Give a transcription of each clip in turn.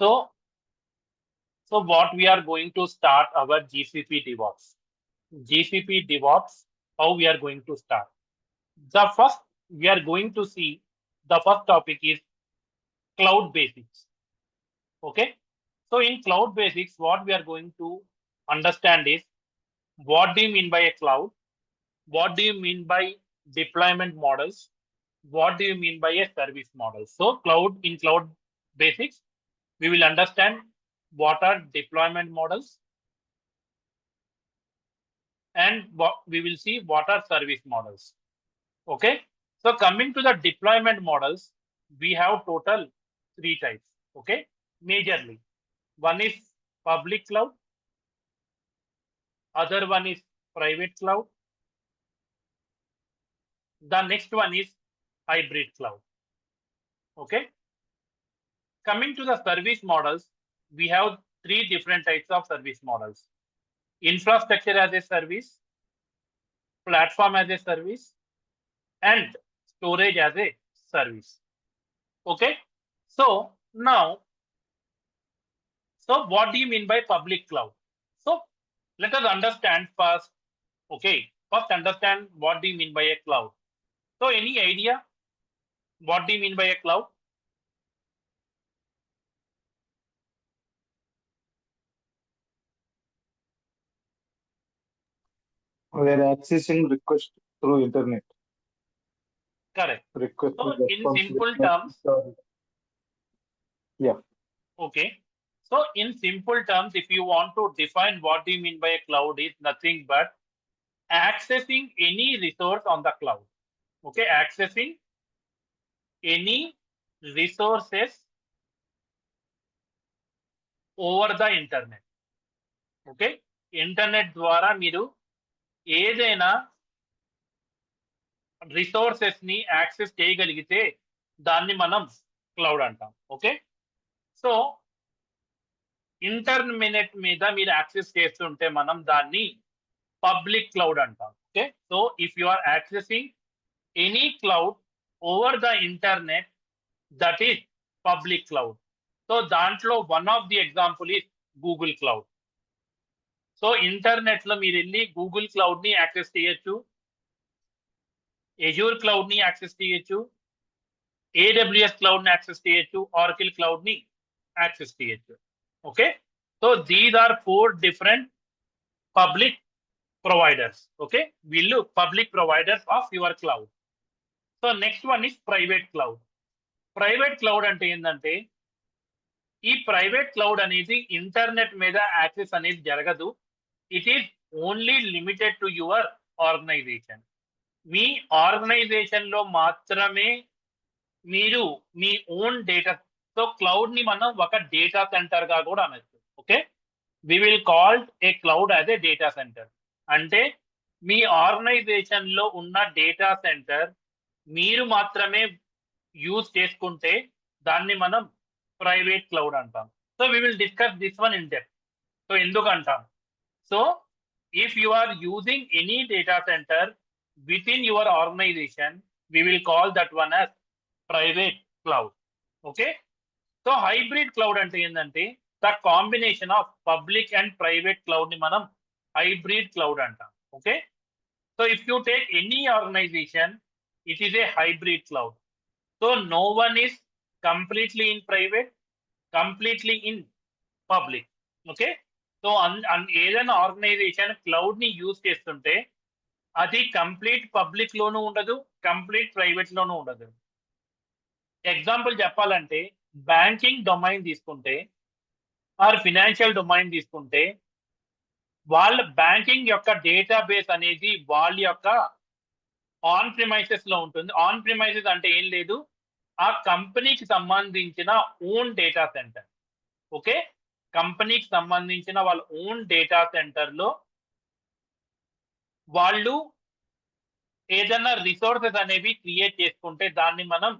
So what we are going to start our GCP Devops. GCP Devops, how we are going to start. The first we are going to see, the first topic is cloud basics. Okay. So in cloud basics, what we are going to understand is, what do you mean by a cloud? What do you mean by deployment models? What do you mean by a service model? So in cloud basics, we will understand what are deployment models, and we will see what are service models. Okay. So coming to the deployment models, we have total 3 types. Okay. Majorly, one is public cloud, other one is private cloud, the next one is hybrid cloud. Okay. Coming to the service models, we have 3 different types of service models: infrastructure as a service, platform as a service, and storage as a service. Okay. So now, what do you mean by public cloud? So let us understand first. Okay. First understand what do you mean by a cloud. So any idea what do you mean by a cloud? We are accessing request through internet. Correct. Request So in response. simple terms, Yeah. okay. So in simple terms, if you want to define what do you mean by a cloud, is nothing but accessing any resource on the cloud. Okay. Accessing any resources over the internet. Okay. Internet ద్వారా మీరు ఏదైనా resources ని access చేయగలిగితే దాన్ని మనం cloud అంటాం. Okay. So internet మీద మీరు యాక్సెస్ చేస్తుంటే మనం దాన్ని పబ్లిక్ క్లౌడ్ అంటాం. Okay. So if you are accessing any cloud over the internet, that is public cloud. So దాంట్లో one of the example is Google cloud. So internet లో మీరు వెళ్ళి గూగుల్ క్లౌడ్ ని యాక్సెస్ చేయొచ్చు, ఎజూర్ క్లౌడ్ ని access చేయొచ్చు, AWS cloud ని access చేయొచ్చు, ఆరకిల్ క్లౌడ్ ని యాక్సెస్ చేయొచ్చు. Okay. So these are 4 different public providers. Okay. వీళ్ళు public providers of your cloud. So next one is private cloud. Private cloud అంటే ఏంటంటే, ఈ ప్రైవేట్ క్లౌడ్ అనేది ఇంటర్నెట్ మీద యాక్సెస్ అనేది జరగదు. It is only limited to your organisation. మీ organisation లో మాత్రమే మీరు మీ ఓన్ డేటా. సో క్లౌడ్ ని మనం ఒక డేటా సెంటర్ గా కూడా అనొచ్చు. Okay. We will call a cloud as a data centre. అంటే మీ ఆర్గనైజేషన్ లో ఉన్న డేటా సెంటర్ మీరు మాత్రమే యూజ్ చేసుకుంటే దాన్ని మనం ప్రైవేట్ క్లౌడ్ అంటాం. So we will discuss this one in depth. So ఎందుకు అంటాం? So if you are using any data centre with in your organisation, we will call that one as private cloud. Okay. So hybrid cloud అంటే ఏంటంటే, the combination of public and private cloud ని మనం hybrid cloud అంటాం. Okay. So if you take any organisation, it is a hybrid cloud. So no one is completely in private, completely in public. Okay. So ఏదైనా organisation cloud ని use చేస్తుంటే అది complete public లోనూ ఉండదు, complete private లోనూ ఉండదు. Example చెప్పాలంటే, banking domain తీసుకుంటే ఆర్ ఫినాన్షియల్ డొమైన్ తీసుకుంటే, వాళ్ళ బ్యాంకింగ్ యొక్క డేటాబేస్ అనేది వాళ్ళ యొక్క ఆన్ ప్రిమైసెస్ లో ఉంటుంది. ఆన్ ప్రిమైసెస్ అంటే ఏం లేదు, ఆ కంపెనీకి సంబంధించిన ఓన్ డేటా సెంటర్. ఓకే. కంపెనీకి సంబంధించిన వాళ్ళ ఓన్ డేటా సెంటర్ లో వాళ్ళు ఏదైనా రిసోర్సెస్ అనేవి క్రియేట్ చేసుకుంటే దాన్ని మనం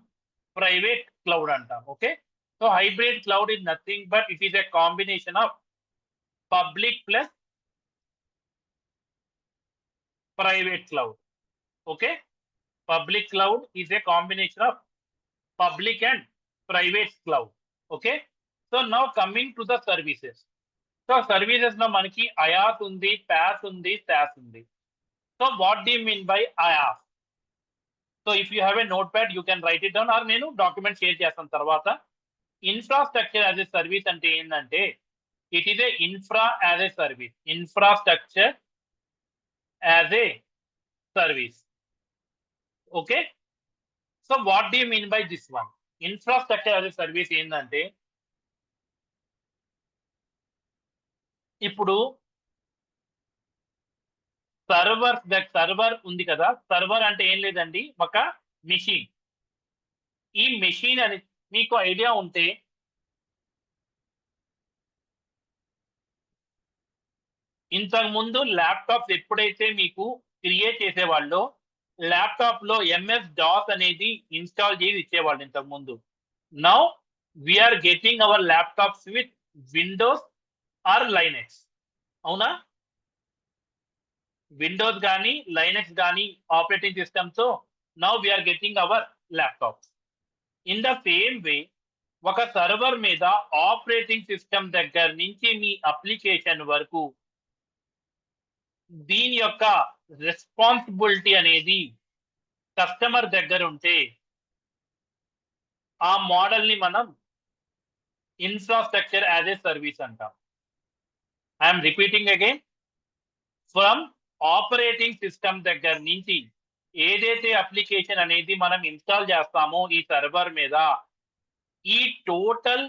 ప్రైవేట్ క్లౌడ్ అంటాం. Okay. So hybrid cloud is nothing but it is a combination of public plus private cloud. Okay. Public cloud is a combination of public and private cloud. Okay. So now coming to the services. So services లో మనకి IaaS ఉంది, PaaS ఉంది, SaaS ఉంది. So what do you mean by IaaS? So if you have a notepad you can write it down, or నేను document share చేస్తాను తర్వాత. Infrastructure as a service అంటే ఏంటంటే it is a infra as a service. Infrastructure as a service. Okay, so what do you mean by this one? Infrastructure as a service ఏంటంటే ఇప్పుడు server ఉంది కదా, server అంటే ఏం లేదండి, ఒక మెషిన్. ఈ మెషిన్ అని మీకు ఐడియా ఉంటే ఇంతకు ముందు ల్యాప్టాప్స్ ఎప్పుడైతే మీకు క్రియేట్ చేసేవాళ్ళో ల్యాప్టాప్ లో MS DOS అనేది ఇన్స్టాల్ చేసి ఇచ్చేవాళ్ళు ఇంతకు ముందు. Now we are getting our laptops with Windows or Linux. అవునా? విండోస్ కానీ లైనెక్స్ కానీ ఆపరేటింగ్ సిస్టమ్తో now we are getting our laptops. In the same way ఒక సర్వర్ మీద ఆపరేటింగ్ సిస్టమ్ దగ్గర నుంచి మీ అప్లికేషన్ వరకు దీని యొక్క రెస్పాన్సిబిలిటీ అనేది కస్టమర్ దగ్గర ఉంటే ఆ మోడల్ ని మనం ఇన్ఫ్రాస్ట్రక్చర్ యాజ్ ఏ సర్వీస్ అంటాం. I'm repeating again, from operating system దగ్గర నుంచి ఏదైతే అప్లికేషన్ అనేది మనం ఇన్స్టాల్ చేస్తామో ఈ సర్వర్ మీద, ఈ టోటల్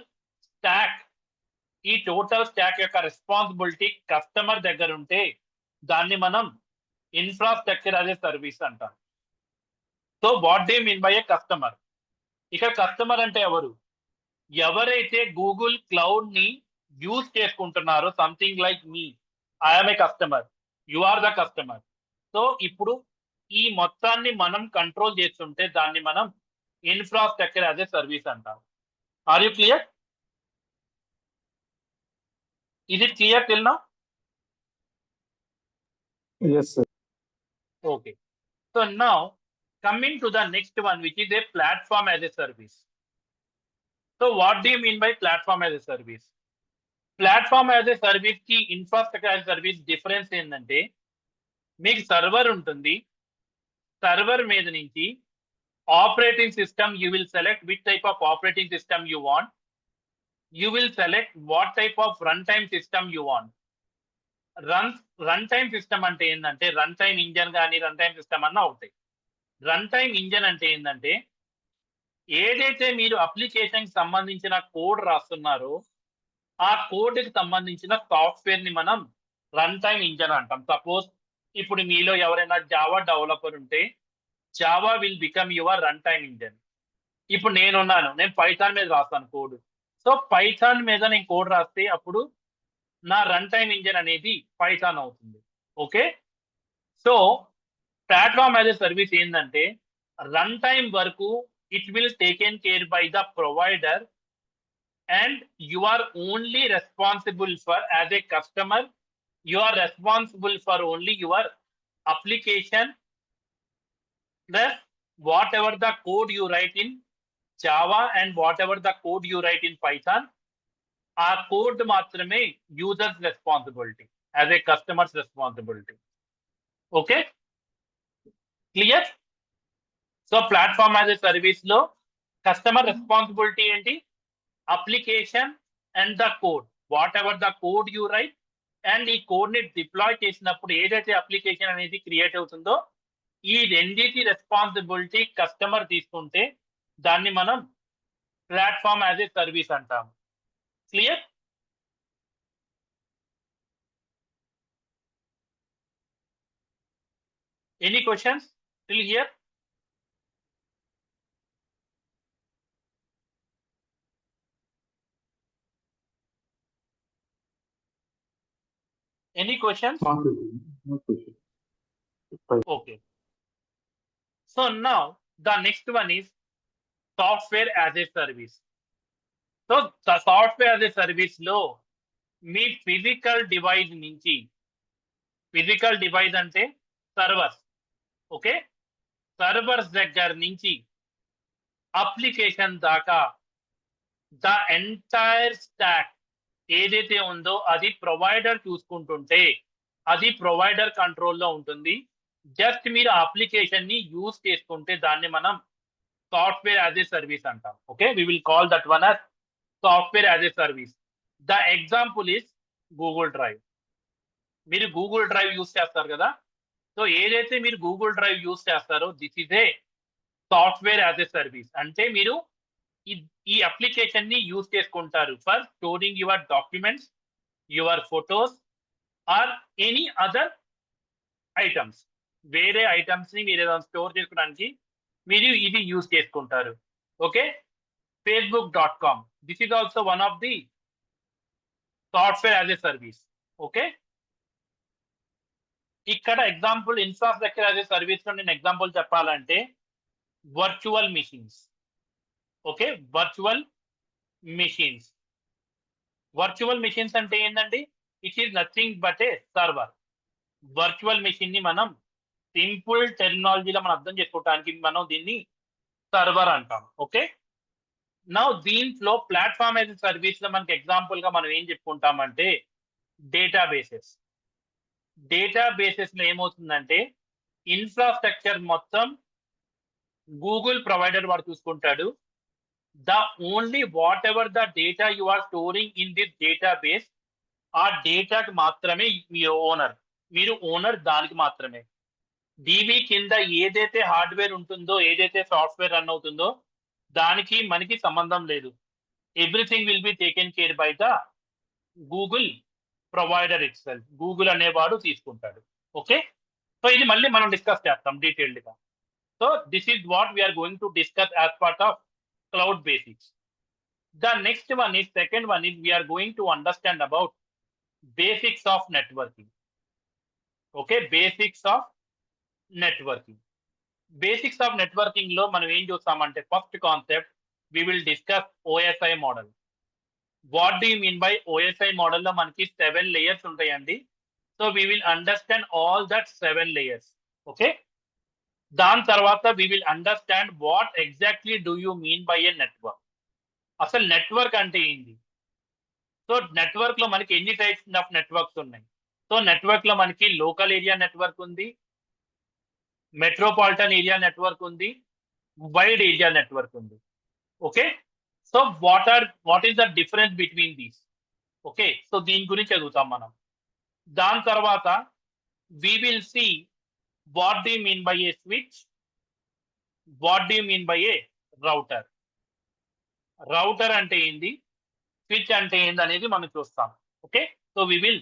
స్టాక్ యొక్క రెస్పాన్సిబిలిటీ కస్టమర్ దగ్గర ఉంటే దాన్ని మనం ఇన్ఫ్రాస్ట్రక్చర్ యాజ్ ఏ సర్వీస్ అంటాం. So what do you mean by a customer? ఇక కస్టమర్ అంటే ఎవరు? ఎవరైతే గూగుల్ క్లౌడ్ ని యూజ్ చేసుకుంటున్నారో, something like me, I'm a customer, you are the customer. So ఇప్పుడు ఈ మొత్తాన్ని మనం కంట్రోల్ చేస్తుంటే దాన్ని మనం ఇన్ఫ్రాస్ట్రక్చర్ యాజ్ ఏ సర్వీస్ అంటాం. Are you clear? Is it clear till now? Yes, sir. Okay. So now coming to the next one, which is a platform as a service. So what do you mean by platform as a service? Platform as a service ki infrastructure as a service difference ఏంటంటే మీకు server ఉంటుంది, server మీద నుంచి operating system you will select which type of operating system you want. You will select what type of runtime system you want. Run time system అంటే ఏంటంటే run time engine కానీ run time system అన్న అవుతాయి. Run time engine అంటే ఏంటంటే ఏదైతే మీరు application సంబంధించిన కోడ్ రాస్తున్నారో ఆ కోడ్ కి సంబంధించిన సాఫ్ట్వేర్ ని మనం రన్ టైమ్ ఇంజన్ అంటాం. సపోజ్ ఇప్పుడు మీలో ఎవరైనా జావా డెవలపర్ ఉంటే Java will become your run time engine. ఇప్పుడు నేనున్నాను, నేను పైథాన్ మీద రాస్తాను కోడ్. సో పైథాన్ మీద నేను కోడ్ రాస్తే అప్పుడు నా రన్ టైమ్ ఇంజన్ అనేది పైథాన్ అవుతుంది. Okay, so platform as a service ఏంటంటే రన్ టైమ్ వరకు it will taken care by the provider and you are only responsible for as a customer, you are responsible for only your application plus whatever the code you write in Java and whatever the code you write in Python. ఆ code మాత్రమే users responsibility, as a customers responsibility. Okay, clear? So platform as a service లో customer responsibility ఏంటి? Application and the code, what ever the code you right, and ఈ code ని deploy చేసినప్పుడు ఏదైతే application అనేది create అవుతుందో ఈ రెండింటి రెస్పాన్సిబిలిటీ కస్టమర్ తీసుకుంటే దాన్ని మనం ప్లాట్ఫామ్ యాజ్ ఏ సర్వీస్ అంటాం. Clear? Any questions till here? Any questions? No question. Okay. So now the next one is software as a service. So the software as a service లో మీ physical device నుంచి, physical device అంటే servers, okay, servers దగ్గర నుంచి application దాకా the entire stock ఏదైతే ఉందో అది provider చూసుకుంటుంటే అది ప్రొవైడర్ కంట్రోల్లో ఉంటుంది. జస్ట్ మీరు అప్లికేషన్ ని యూజ్ చేసుకుంటే దాన్ని మనం సాఫ్ట్వేర్ యాజ్ ఏ సర్వీస్ అంటాం. Okay, we will call that one as software as a service. The example is Google Drive. మీరు గూగుల్ డ్రైవ్ యూజ్ చేస్తారు కదా, సో ఏదైతే మీరు గూగుల్ డ్రైవ్ యూజ్ చేస్తారో this is a software as a service. అంటే మీరు ఈ అప్లికేషన్ ని యూజ్ చేసుకుంటారు for storing your documents, your photos or any other items. వేరే ఐటమ్స్ ని మీరు ఏదైనా స్టోర్ చేసుకోవడానికి మీరు ఇది యూజ్ చేసుకుంటారు. Okay, facebook.com, this is also one of the software as a service. Okay, ఇక్కడ example infrastructure as a service లో నేను ఎగ్జాంపుల్ చెప్పాలంటే virtual machines. Okay, virtual machines. Virtual machines అంటే ఏంటండి? It is nothing but a server. Virtual machine ని మనం simple టెక్నాలజీలో మనం అర్థం చేసుకోవడానికి మనం దీన్ని సర్వర్ అంటాం. ఓకే, నౌ దీంట్లో ప్లాట్ఫామ్ యాజ్ సర్వీస్ లో మనకి ఎగ్జాంపుల్ గా మనం ఏం చెప్పుకుంటామంటే డేటాబేసెస్. డేటాబేసెస్ లో ఏమవుతుందంటే ఇన్ఫ్రాస్ట్రక్చర్ మొత్తం గూగుల్ ప్రొవైడర్ వాడు చూసుకుంటాడు. The only whatever the data you are storing in this database, ఆ డేటాకి మాత్రమే మీరు ఓనర్ దానికి మాత్రమే. డివి కింద ఏదైతే హార్డ్వేర్ ఉంటుందో, ఏదైతే సాఫ్ట్వేర్ రన్ అవుతుందో దానికి మనకి సంబంధం లేదు. Everything will be taken care by the Google provider it self. Google అనేవాడు తీసుకుంటాడు. ఓకే, సో ఇది మళ్ళీ మనం డిస్కస్ చేస్తాం డీటెయిల్డ్ గా. So this is what we are going to discuss as part of cloud basics. The next one is, second one is, we are going to understand about basics of networking. Okay, basics of networking. Basics of networking లో మనం ఏం చూస్తామంటే first concept we will discuss OSI model. What do you mean by OSI model? లో మనకి 7 layers ఉంటాయండి. So we will understand all that 7 layers. Okay, దాని తర్వాత we will understand what exactly do you mean by a network. అసలు network అంటే ఏంటి? So network లో మనకి ఎన్ని టైప్స్ ఆఫ్ నెట్వర్క్స్ ఉన్నాయి? సో నెట్వర్క్ లో మనకి లోకల్ ఏరియా నెట్వర్క్ ఉంది, మెట్రోపాలిటన్ ఏరియా నెట్వర్క్ ఉంది, వైడ్ ఏరియా నెట్వర్క్ ఉంది. Okay, so what is the difference between these? Okay, so దీని గురించి చదువుతాం మనం. దాని తర్వాత we will see what do you mean by a switch, what do you mean by a router. Router అంటే ఏంది, switch అంటే ఏంది అనేది మనం చూస్తాం. Okay, so we will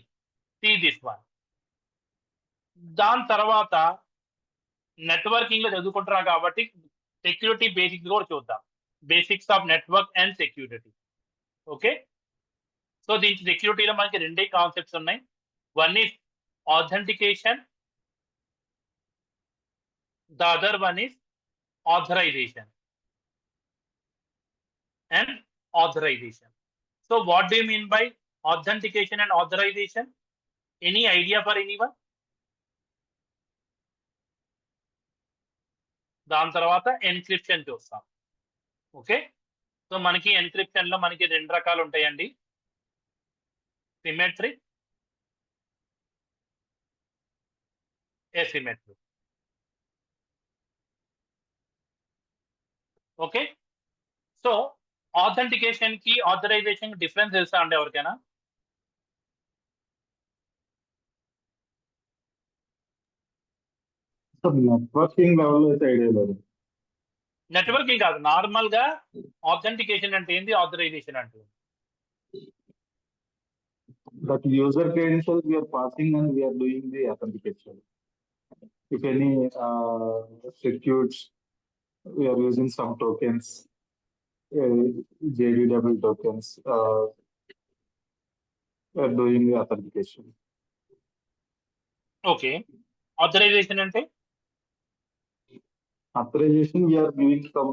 see this one. దాని తర్వాత నెట్వర్కింగ్ లో చదువుకుంటున్నాం కాబట్టి సెక్యూరిటీ బేసిక్స్ కూడా చూద్దాం. Basics of network and security. Okay, so దీని సెక్యూరిటీలో మనకి రెండే కాన్సెప్ట్స్ ఉన్నాయి. One is authentication, the other one is authorization and authorization. So what do you mean by authentication and authorization? Any idea for anyone? దాని తర్వాత encryption చూస్తాం. Okay, so మనకి encryption లో మనకి 2 రకాలు ఉంటాయండి, symmetric, asymmetric. Okay, so authentication కి authorisation difference తెలుసా అండి ఎవరికైనా? నెట్వర్కింగ్ లెవెల్ అయితే ఐడియా లేదు. నెట్వర్కింగ్ కాదు, నార్మల్ గా ఆథెంటికేషన్ అంటే ఏంది, ఆథరైజేషన్ అంటే That user credentials we are passing and we are doing the authentication. If any secures, we are using some tokens, JDW tokens, we are doing the authentication. Okay, authorisation అంటే Authorization, we are giving some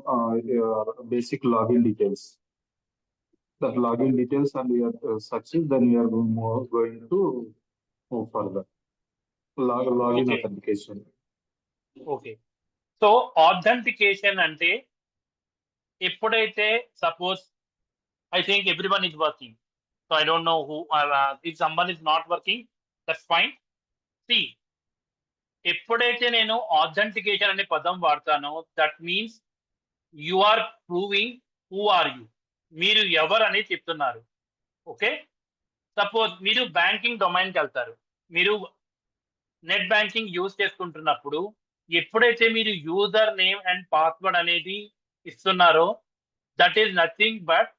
basic login details. That login details and we are searching, then we are going to move further. Login Okay. authentication. Okay, so authentication అంటే ఎప్పుడైతే suppose I think everyone is working. So I don't know who, if someone is not working, that's fine. See, ఎప్పుడైతే నేను authentication అనే పదం వాడతానో that means you are proving who are you, మీరు ఎవరు అనేది చెప్తున్నారు. ఓకే, సపోజ్ మీరు బ్యాంకింగ్ డొమైన్కి వెళ్తారు, మీరు నెట్ బ్యాంకింగ్ యూజ్ చేసుకుంటున్నప్పుడు ఎప్పుడైతే మీరు యూజర్ నేమ్ అండ్ పాస్వర్డ్ అనేది ఇస్తున్నారో that is nothing but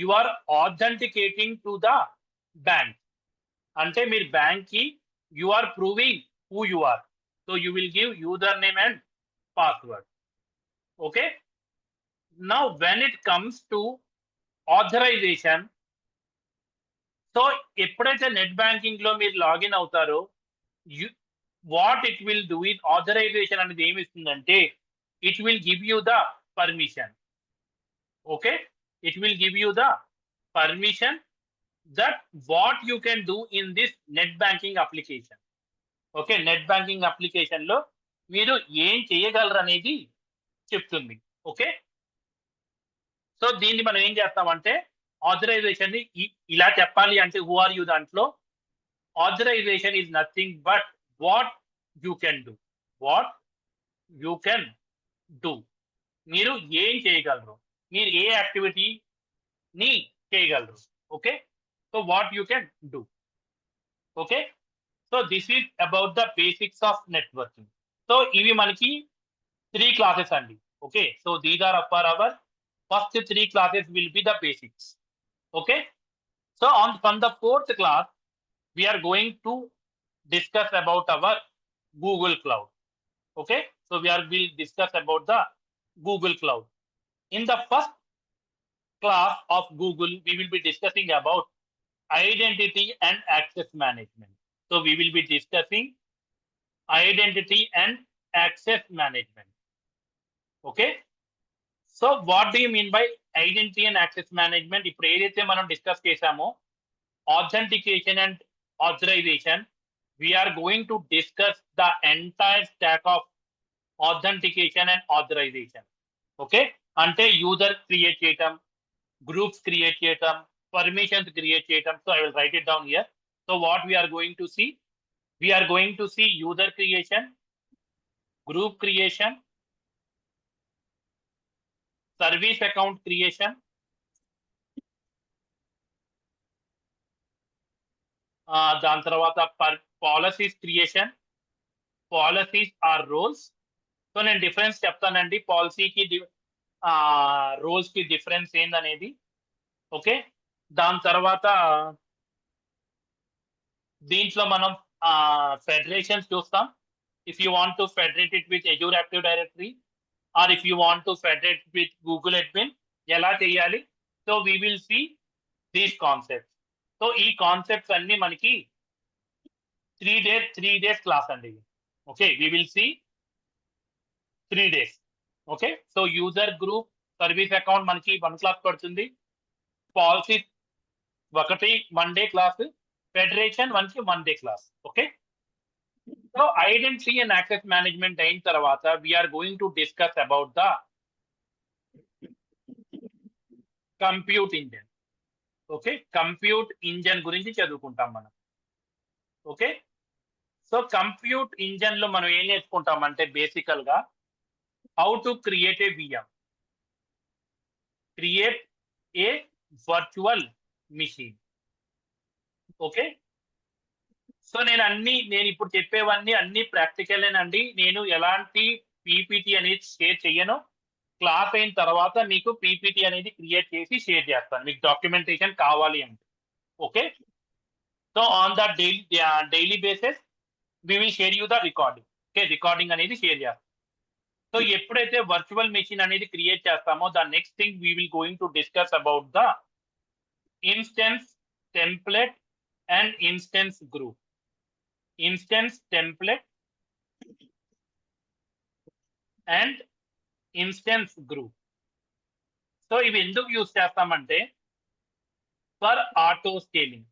you are authenticating to the bank. అంటే మీరు బ్యాంక్ కి you are proving who you are. So you will give user name and password. Okay, now when it comes to authorization, so ఎప్పుడైతే net banking లో మీరు login అవుతారో what it will do it, authorization అనేది ఏమి ఇస్తుందంటే it will give you the permission. Okay, it will give you the permission that what you can do in this net banking application. Okay, net banking application లో మీరు ఏం చేయగలరు అనేది చెప్తుంది. Okay, so దీన్ని మనం ఏం చేస్తామంటే ఆథరైజేషన్ ని ఇలా చెప్పాలి అంటే హూ ఆర్ యూ దాంట్లో authorisation is nothing but what you can do, what you can do, మీరు ఏం చేయగలరు, మీరు ఏ యాక్టివిటీని చేయగలరు. Okay, so what you can do. Okay, so this is about the basics of networking. So ivi manaki 3 classes andi. Okay, so these are for our first 3 classes will be the basics. Okay, so from the 4th class we are going to discuss about our Google Cloud. Okay, so will discuss about the Google Cloud. In the first class of Google we will be discussing about identity and access management. So we will be discussing identity and access management. Okay, so what do you mean by identity and access management? ఇప్పుడు ఏదైతే మనం discuss చేసామో authentication and authorization, we are going to discuss the entire stack of authentication and authorization. Okay, అంటే user create చేయటం, groups create చేయటం, permissions create చేయటం. So I will write it down here. So what we are going to see, we are going to see user creation, group creation, service account creation, దాని తర్వాత policies creation, policies or roles. So నేను difference చెప్తానండి, పాలసీకి roles కి difference ఏందనేది. Okay, దాని తర్వాత దీంట్లో మనం ఫెడరేషన్స్ చూస్తాం. If you want to federate it with Azure active directory or if you want to federate with Google admin ఎలా చేయాలి. So we will see these concepts. So ఈ కాన్సెప్ట్స్ అన్ని మనకి 3 days క్లాస్ అండి. Okay, we will see 3 days. Okay, so user group service account మనకి 1 class పడుతుంది, policy 1 day class, federation 1 day class. Okay, so identity and access management అయిన తర్వాత we are going to discuss about the compute engine. Okay, compute engine గురించి చదువుకుంటాం మనం. Okay, so compute engine లో మనం ఏం నేర్చుకుంటామంటే బేసికల్ గా how to create a VM, create a virtual machine. Okay, so నేను ఇప్పుడు చెప్పేవన్నీ అన్ని ప్రాక్టికలేనండి. నేను ఎలాంటి పీపీటీ అనేది షేర్ చెయ్యను. క్లాస్ అయిన తర్వాత మీకు పీపీటీ అనేది క్రియేట్ చేసి షేర్ చేస్తాను, మీకు డాక్యుమెంటేషన్ కావాలి అంటే. Okay, so on the daily basis we will share you the recording. Okay, recording అనేది షేర్ చేస్తాం. సో ఎప్పుడైతే వర్చువల్ మెషిన్ అనేది క్రియేట్ చేస్తామో the next thing we will going to discuss about the instance template and instance group. Instance template and instance group. So ఇవి ఎందుకు use చేస్తామంటే for auto scaling.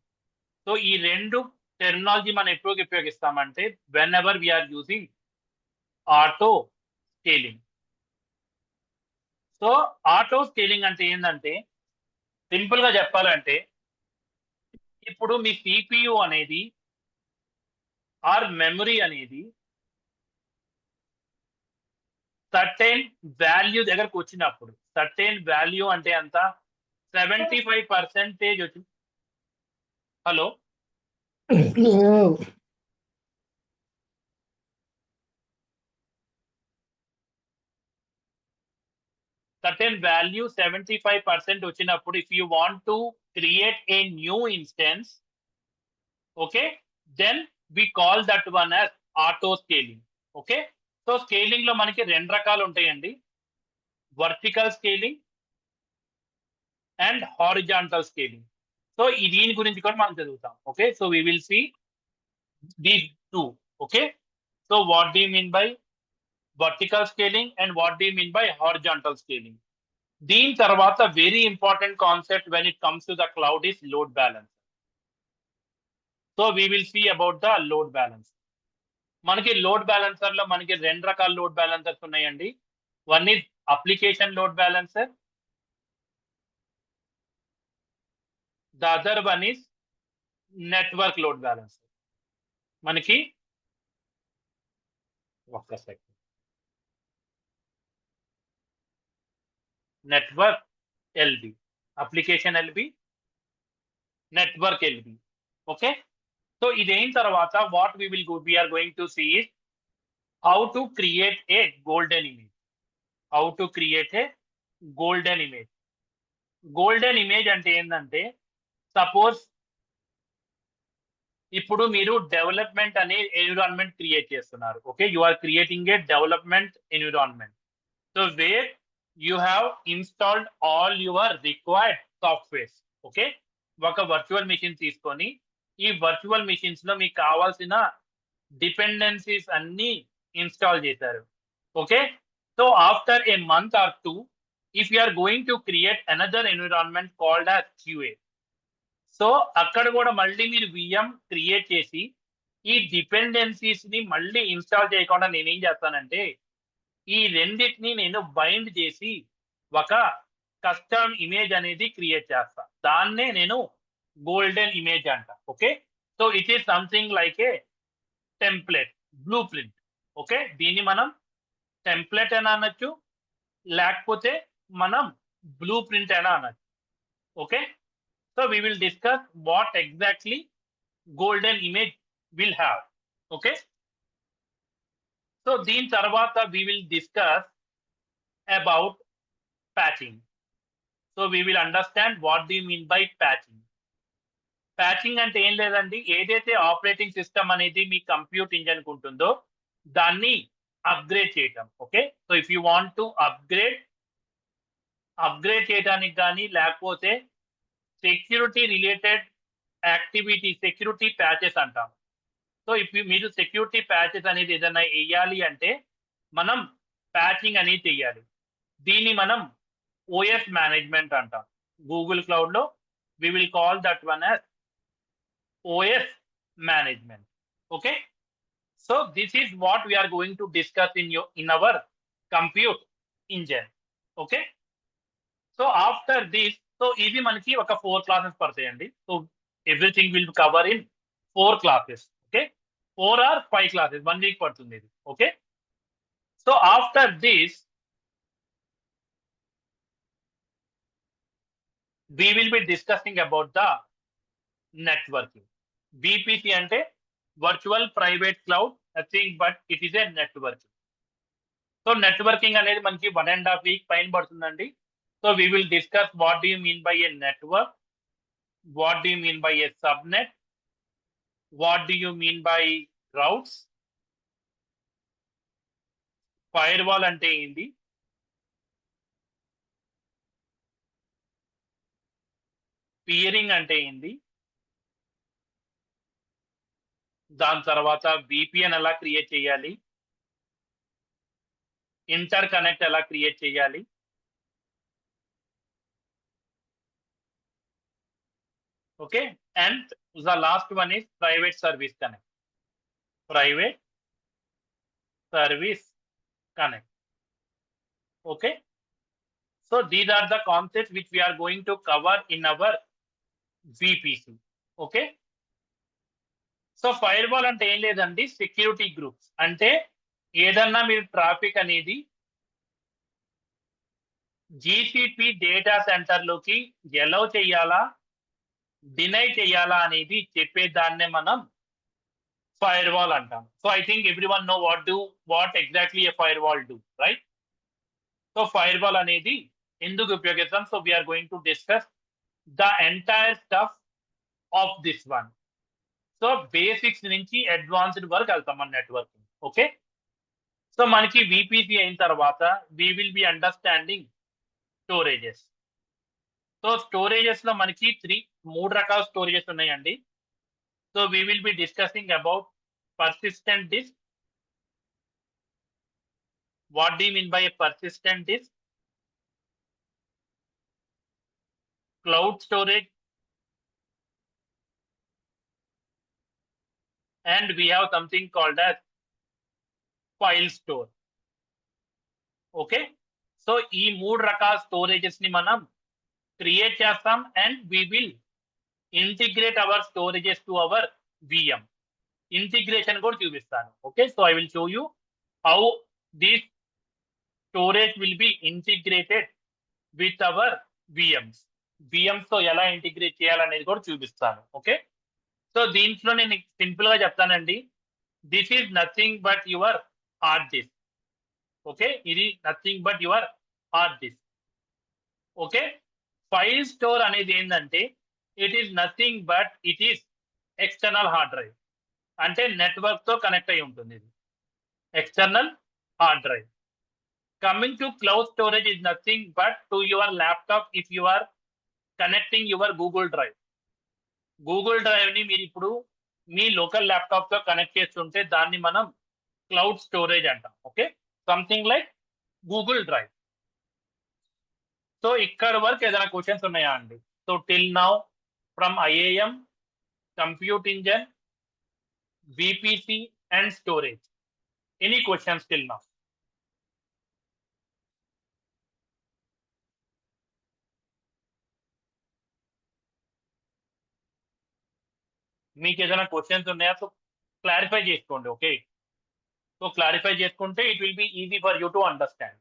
So ఈ 2 terminology మనం ఎప్పుడు ఉపయోగిస్తామంటే whenever we're using auto scaling. So auto scaling అంటే ఏంటంటే simple గా చెప్పాలంటే ఇప్పుడు మీ CPU అనేది ఆర్ మెమరీ అనేది సర్టెన్ వాల్యూ దగ్గరకు వచ్చినప్పుడు, సర్టెన్ వాల్యూ అంటే అంత 75% వచ్చి, హలో certain value 75% వచ్చినప్పుడు, if you want to create a new instance, okay, then we call that one as auto scaling. Okay, so scaling లో మనకి రెండు రకాలు ఉంటాయండి, vertical scaling and horizontal scaling. So దీని గురించి కూడా మనం చదువుతాం. Okay, so we will see these two. Okay, so what do you mean by vertical scaling and what do you mean by horizontal scaling? దీని తర్వాత very important concept when it comes to the cloud is load balance. So we will see about the load balance. మనకి load balancer లో మనకి రెండు రకాల load balancers ఉన్నాయండి. One is application load balancer, the other one is network load balancer. మనకి ఒక్క second, network LB, application LB, network LB. Okay, so ఇదైన తర్వాత what we are going to see is how to create a golden image. How to create a golden image. Golden image అంటే ఏంటంటే, suppose ఇప్పుడు మీరు development అనే environment create చేస్తున్నారు. Okay, you are creating a development environment. So where you have installed all your required softwares. Okay, ఒక virtual machine తీసుకొని ఈ virtual machines లో మీకు కావాల్సిన డిపెండెన్సీస్ అన్ని ఇన్స్టాల్ చేశారు. Okay, so after A month or 2, if you are going to create another environment called as QA, so అక్కడ కూడా మళ్ళీ మీరు VM క్రియేట్ చేసి ఈ డిపెండెన్సీస్ ని మళ్ళీ ఇన్స్టాల్ చేయకుండా నేనేం చేస్తానంటే, ఈ రెండింటిని నేను బైండ్ చేసి ఒక కస్టమ్ ఇమేజ్ అనేది క్రియేట్ చేస్తా. దాన్నే నేను గోల్డెన్ ఇమేజ్ అంట. Okay, so it is something like A template, blue print. Okay, దీన్ని మనం టెంప్లెట్ అని అనొచ్చు, లేకపోతే మనం బ్లూ ప్రింట్ అయినా అనొచ్చు. Okay, so we will discuss what exactly golden image will have. Okay, so దీని తర్వాత we will discuss about patching. So we will understand what do you mean by patching. Patching అంటే ఏం లేదండి, ఏదైతే operating system అనేది మీ compute engine ఉంటుందో దాన్ని upgrade చేయటం. Okay, so if you want to upgrade చేయడానికి కానీ, లేకపోతే security related activity, security patches అంటాం. సో ఇప్పుడు మీరు సెక్యూరిటీ ప్యాచెస్ అనేది ఏదైనా వేయాలి అంటే మనం ప్యాచింగ్ అనేది చేయాలి. దీన్ని మనం ఓఎస్ మేనేజ్మెంట్ అంటాం. గూగుల్ క్లౌడ్ లో we will call that one as OS management. Okay, so this is what we are going to discuss in our compute engine. Okay, so after this, so ఇది మనకి ఒక 4 classes పడతాయండి. So everything will cover in 4 classes. Okay, 4 or 5 classes, 1 week పడుతుంది ఇది. Okay, so after this we will be discussing about the networking. VPC అంటే virtual private cloud nothing but it is A networking. So networking అనేది మనకి 1.5 week పైన పడుతుందండి. So we will discuss what do you mean by a network, what do you mean by a subnet, what do you mean by routes, firewall అంటే ఏంటి, పియరింగ్ అంటే ఏంటి, దాని తర్వాత VPN ఎలా క్రియేట్ చేయాలి, ఇంటర్ కనెక్ట్ ఎలా క్రియేట్ చేయాలి, okay, and the last one is private service connect. Private service connect. Okay, So these are the concepts which we are going to cover in our VPC. Okay. So fire wall అంటే ఏం లేదండి, security groups. అంటే ఏదన్నా మీరు traffic అనేది GCP data centre లోకి allow చేయాలా, deny చేయాలా అనేది చెప్పేదాన్నే మనం ఫైర్ వాల్ అంటాం. So I think everyone know what exactly a firewall do, right? So firewall అనేది ఎందుకు ఉపయోగిస్తాం? So we are going to discuss the entire stuff of this one. So basics నుంచి advanced వరకు వెళ్తాం మన networking. Okay. So మనకి VPC అయిన తర్వాత we will be understanding storages. So storages లో మనకి మూడు రకాల స్టోరేజెస్ ఉన్నాయండి. So we will be discussing about persistent disk. What do you mean by a persistent disk? Cloud storage, and we have something called as file store. Okay. So ఈ మూడు రకాల storages ని మనం క్రియేట్ చేస్తాం and we will integrate our storages to our VM. Integration కూడా చూపిస్తాను. Okay. So I will show you how this storage will be integrated with our VMs. VMs తో ఎలా ఇంటిగ్రేట్ చేయాలనేది కూడా చూపిస్తాను. ఓకే. సో దీంట్లో నేను సింపుల్ గా చెప్తానండి, this is nothing but your hard disk. Okay. ఇది nothing but your hard disk. Okay. File store అనేది ఏంటంటే it is nothing but it is external hard drive. అంటే నెట్వర్క్ తో కనెక్ట్ అయి ఉంటుంది. ఇది external hard drive. Coming to cloud storage is nothing but to your laptop if you are connecting your Google drive. Google drive ని మీరు ఇప్పుడు మీ local laptop తో కనెక్ట్ చేస్తుంటే దాన్ని మనం క్లౌడ్ స్టోరేజ్ అంటాం. Okay. Something like Google drive. So ఇక్కడ వరకు ఏదైనా క్వశ్చన్స్ ఉన్నాయా అండి? So till now from IAM, compute engine, VPC and storage, any questions till now? మీకు ఏదైనా క్వశ్చన్స్ ఉన్నాయా? సో క్లారిఫై చేసుకోండి. ఓకే. సో క్లారిఫై చేసుకుంటే it will be easy for you to understand.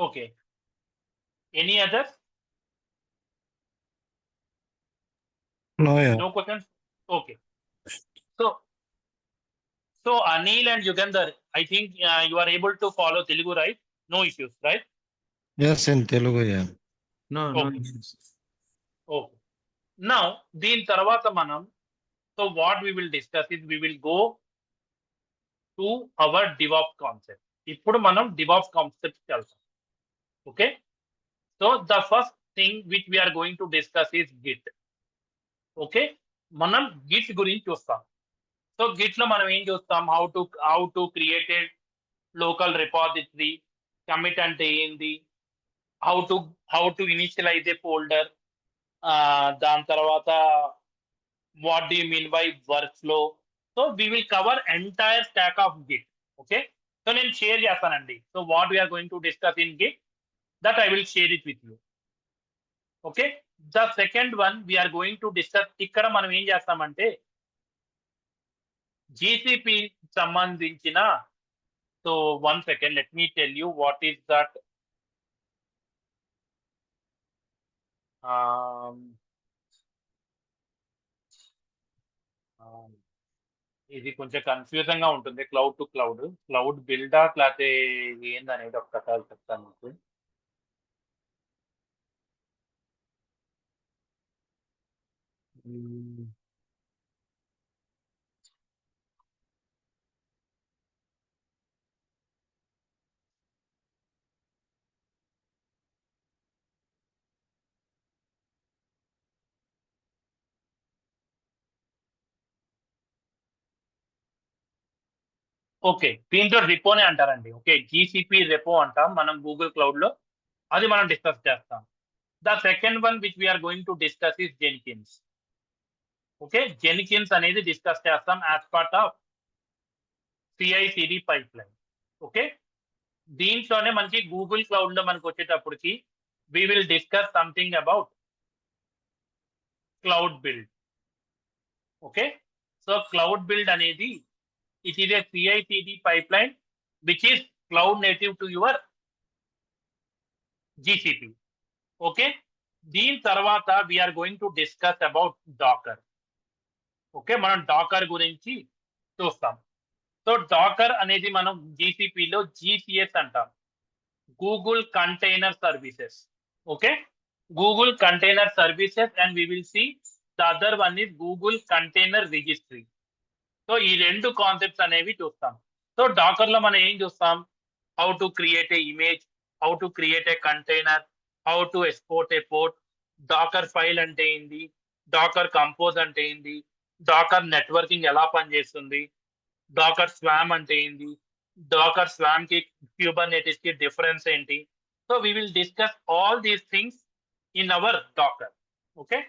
Okay. Any others? No questions? Okay. So Anil and Yugandhar, I think you are able to follow Telugu, right? No issues, right? Yes, in Telugu, yeah. No Okay. issues. Okay. Now, దీని తర్వాత మనం, so what we will discuss is we will go to our Devops concept. ఇప్పుడు మనం Devops concept వెళ్తాం. Okay. So the first thing which we are going to discuss is Git. ఓకే. మనం Git గురించి చూస్తాం. సో గిట్ లో మనం ఏం చూస్తాం? How to created local repository, commit అంటే ఏంది, how to initialise a folder, దాని తర్వాత what do you mean by workflow. So we will cover entire stack of Git. Okay. So నేను షేర్ చేస్తానండి. So what we are going to discuss in Git, that I will share it with you. Okay. The second one we are going to discuss. ఇక్కడ మనం ఏం చేస్తామంటే GCP సంబంధించిన, so 1 second, let me tell you what is that. ఇది కొంచెం confusion గా ఉంటుంది. Cloud to cloud బిల్డా లేకపోతే ఏందనేది ఒక కథ చెప్తాను మీకు. ఓకే. దీంట్లో రిపోనే అంటారండి. ఓకే. జీసీపీ రెపో అంటాం మనం గూగుల్ క్లౌడ్ లో. అది మనం డిస్కస్ చేస్తాం. The second one which we are going to discuss is Jenkins. Okay. Jenkins అనేది డిస్కస్ చేస్తాం as part of CI/CD pipeline. ఓకే, దీంట్లోనే మనకి గూగుల్ క్లౌడ్ లో మనకు వచ్చేటప్పటికి we will discuss something about cloud build. Okay, so cloud build అనేది it is a CI/CD pipeline which is cloud native to your GCP. ఓకే, దీని తర్వాత we are going to discuss about Docker. ఓకే, మనం Docker గురించి చూస్తాం. So Docker అనేది మనం జీసీపీలో GCS అంటాం, Google container services. Okay, Google container services and we will see the other one is Google container registry. So ఈ రెండు కాన్సెప్ట్స్ అనేవి చూస్తాం. సో డాకర్ లో మనం ఏం చూస్తాం, how to create a image, how to create a container, how to export a port, Docker file అంటే ఏంది, డాకర్ కంపోజ్ అంటే ఏంది, డాకర్ నెట్వర్కింగ్ ఎలా పనిచేస్తుంది, డాకర్ స్వామ్ అంటే ఏంది, డాకర్ స్వామ్ కి క్యూబర్నెటిస్ కి డిఫరెన్స్ ఏంటి. So we will discuss all these things in our Docker. Okay,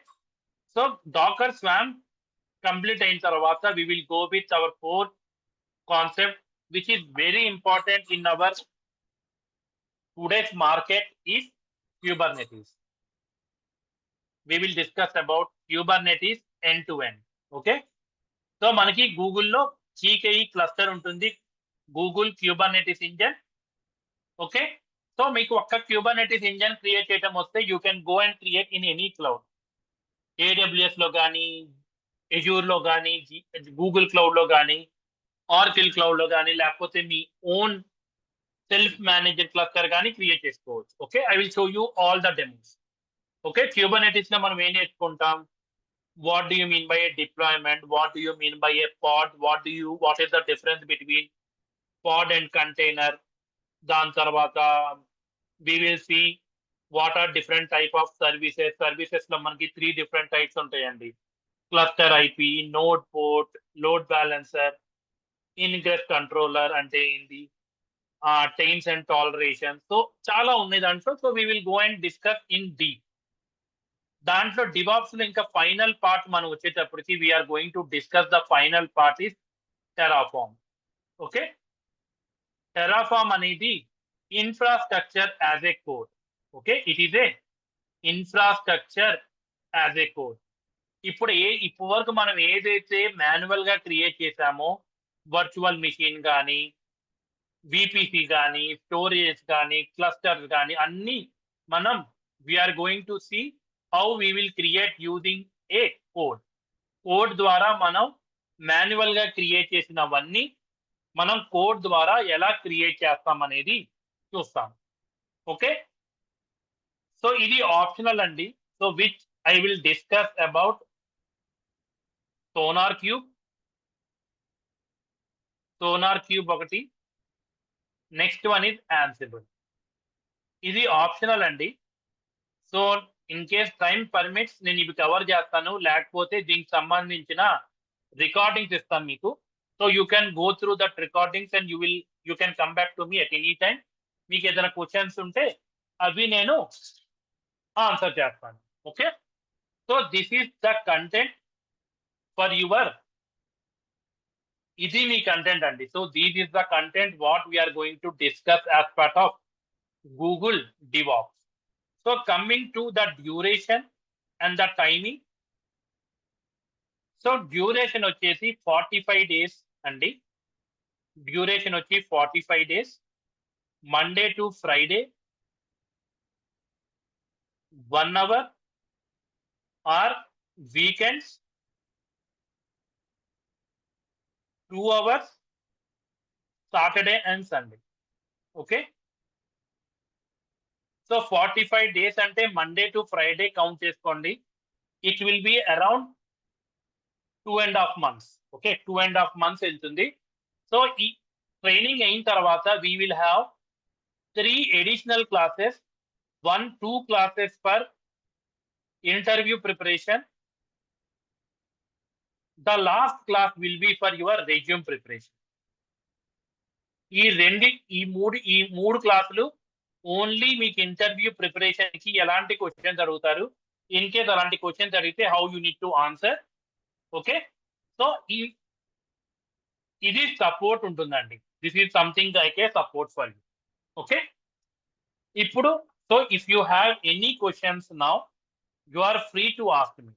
so Docker swarm complete అయిన తర్వాత we will go with our fourth concept which is very important in our today's market is Kubernetes. We will discuss about Kubernetes end to end. Okay, so మనకి గూగుల్లో GKE cluster ఉంటుంది, Google Kubernetes engine. Okay, so మీకు ఒక్క Kubernetes engine create చేయడం వస్తే you can go and create in any cloud, AWS లో కానీ, Azure లో కానీ, గూగుల్ క్లౌడ్ లో కానీ, ఆర్కిల్ క్లౌడ్ లో కానీ, లేకపోతే మీ ఓన్ సెల్ఫ్ మేనేజర్ క్లస్టర్ కానీ క్రియేట్ చేసుకోవచ్చు. Okay, I will show you all the demos. Okay, Kubernetes లో మనం ఏం నేర్చుకుంటాం, what do you mean by a deployment, what do you mean by a pod, what is the difference between pod and container. దాని తర్వాత we will see what are different type of services లో మనకి 3 different types ఉంటాయండి, cluster IP, node port, load balancer, ingress controller అంటే ఏంది, taints and toleration. So చాలా ఉన్నాయి దాంట్లో. So we will go and discuss in deep. దాంట్లో DevOps లో ఇంకా ఫైనల్ పార్ట్ మనం వచ్చేటప్పటికి we're going to discuss the final part is Terraform. Okay, Terraform అనేది infrastructure as a code. Okay, it is a infrastructure as a code. ఇప్పుడు వరకు మనం ఏదైతే మాన్యువల్ గా క్రియేట్ చేసామో, వర్చువల్ మిషన్ కానీ, విపిసి కానీ, స్టోరేజ్ కానీ, క్లస్టర్స్ కానీ, అన్ని మనం we are going to see how we will create using a code ద్వారా మనం మాన్యువల్ గా క్రియేట్ చేసినవన్నీ మనం కోడ్ ద్వారా ఎలా క్రియేట్ చేస్తాం అనేది చూస్తాం. ఓకే, సో ఇది ఆప్షనల్ అండి. So which I will discuss about sonar cube ఒకటి, నెక్స్ట్ వన్ ఇస్ యాన్సిబుల్. ఇది ఆప్షనల్ అండి. So in case time permits నేను ఇవి కవర్ చేస్తాను, లేకపోతే దీనికి సంబంధించిన రికార్డింగ్స్ ఇస్తాను మీకు. So you can go through that recordings and you can come back to me at any time. మీకు ఏదైనా క్వశ్చన్స్ ఉంటే అవి నేను ఆన్సర్ చేస్తాను. Okay, so this is the content for your, ఇది మీ కంటెంట్ అండి. So this is the content what we are going to discuss as part of Google DevOps. So coming to the duration and the timing. So duration వచ్చేసి 45 days అండి. Duration వచ్చి 45 days, Monday to Friday 1 hour, or weekends 2 hours, Saturday and Sunday. Okay, so 45 days అంటే Monday to Friday count చేసుకోండి. It will be around 2.5 months. Okay, 2.5 months వెళ్తుంది. So ఈ training అయిన తర్వాత we will have 3 additional classes, 1-2 classes for interview preparation. The last class will be for your resume preparation. ఈ మూడు క్లాసులు only మీకు interview preparation కి ఎలాంటి క్వశ్చన్స్ అడుగుతారు, ఇన్ కేస్ అలాంటి క్వశ్చన్స్ అడిగితే how you need to answer. Okay, so ఇది సపోర్ట్ ఉంటుందండి. This is something like a support for you. Okay, ఇప్పుడు so if you have any questions now, you are free to ask me.